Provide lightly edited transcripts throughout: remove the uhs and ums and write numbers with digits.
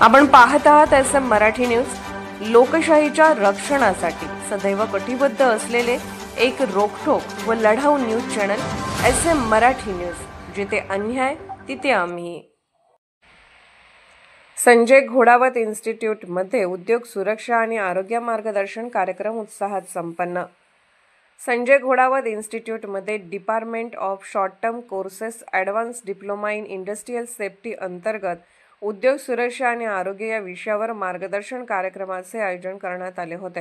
आपण पाहत आहात SM मराठी न्यूज। लोकशाहीच्या रक्षणासाठी सदैव कटिबद्ध असलेले एक रोखठोक व लढाऊ news channel SM Marathi news, जिथे अन्याय तिथे आम्ही। संजय घोडावत इन्स्टिट्यूट मध्ये उद्योग सुरक्षा आणि आरोग्य मार्गदर्शन कार्यक्रम उत्साहात संपन्न। संजय घोडावत इन्स्टिट्यूट मध्ये department of short term courses advance diploma in industrial safety अंतर्गत उद्योग सुरक्षा आणि आरोग्य या विषयावर मार्गदर्शन कार्यक्रमाचे आयोजन करण्यात आले होते।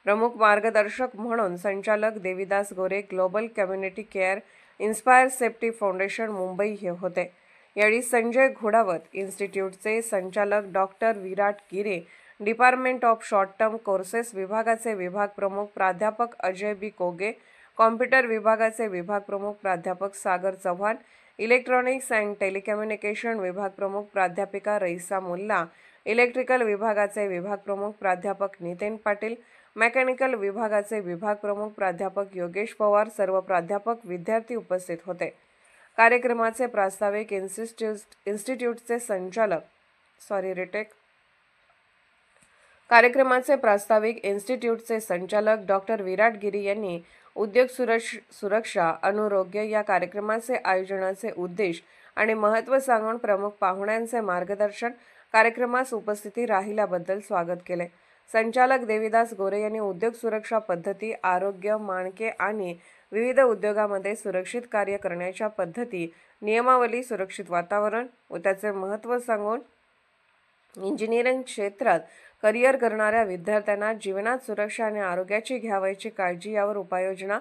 प्रमुख मार्गदर्शक म्हणून संचालक Devidas Gore, global community care inspire safety foundation Mumbai हे होते। यावेळी संजय घोडावत इन्स्टिट्यूटचे संचालक डॉक्टर विराट गिरे, department of short term courses विभागाचे विभाग प्रमुख प्राध्यापक अजय बी कोगे, कॉम्प्युटर विभागाचे विभाग प्रमुख प्राध्यापक सागर चव्हाण, इलेक्ट्रॉनिक्स अँड टेलिकम्युनिकेशन विभाग प्रमुख प्राध्यापिका रईसा मुल्ला, इलेक्ट्रिकल विभागाचे विभाग प्रमुख प्राध्यापक नितीन पाटील, मेकॅनिकल विभागाचे विभाग प्रमुख प्राध्यापक योगेश पवार सर्व प्राध्यापक विद्यार्थी उपस्थित होते। कार्यक्रमाचे प्रास्ताविक इन्स्टिट्यूटचे संचालक कार्यक्रमाचे प्रास्ताविक इन्स्टिट्यूटचे संचालक डॉक्टर विराट गिरी यांनी उद्योग सुरक्षा अनुरोग्य या कार्यक्रमाचे आयोजनाचे उद्देश आणि महत्त्व सांगून प्रमुख पाहुण्यांचे मार्गदर्शन कार्यक्रमास उपस्थिती राहिल्याबद्दल स्वागत केले। संचालक देविदास गोरे यांनी उद्योग सुरक्षा पद्धती, आरोग्य मानके आणि विविध उद्योगामध्ये सुरक्षित कार्य करण्याच्या पद्धती, नियमावली, सुरक्षित वातावरण व त्याचे महत्त्व सांगून इंजिनिअरिंग क्षेत्रात करिअर करणाऱ्या विद्यार्थ्यांना जीवनात सुरक्षा आणि आरोग्याची घ्यावयाची काळजी यावर उपाययोजना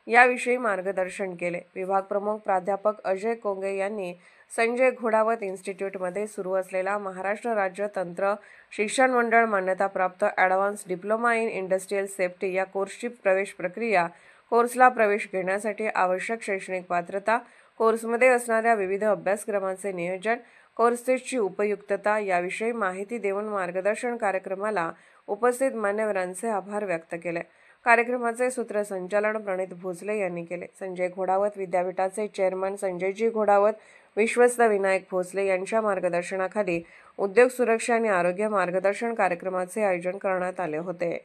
याविषयी मार्गदर्शन केले। विभाग प्रमुख प्राध्यापक अजय कोंगे यांनी संजय घोडावत इन्स्टिट्यूटमध्ये सुरू असलेला महाराष्ट्र राज्य तंत्र शिक्षण मंडळ मान्यताप्राप्त advance diploma in industrial safety या कोर्सची प्रवेश प्रक्रिया, कोर्सला प्रवेश घेण्यासाठी आवश्यक शैक्षणिक पात्रता, कोर्समध्ये असणाऱ्या विविध अभ्यासक्रमांचे नियोजन, कोर्सेसची उपयुक्तता याविषयी माहिती देऊन मार्गदर्शन कार्यक्रमाला उपस्थित मान्यवरांचे आभार व्यक्त केले। कार्यक्रमाचे सूत्रसंचालन प्रणित भोसले यांनी केले। संजय घोडावत विद्यापीठाचे चेअरमन संजयजी घोडावत, विश्वस्त विनायक भोसले यांच्या मार्गदर्शनाखाली उद्योग सुरक्षा आणि आरोग्य मार्गदर्शन कार्यक्रमाचे आयोजन करण्यात आले होते।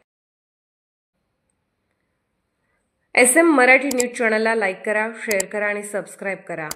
SM मराठी न्यूज चॅनलला लाईक करा, शेअर करा आणि सबस्क्राईब करा।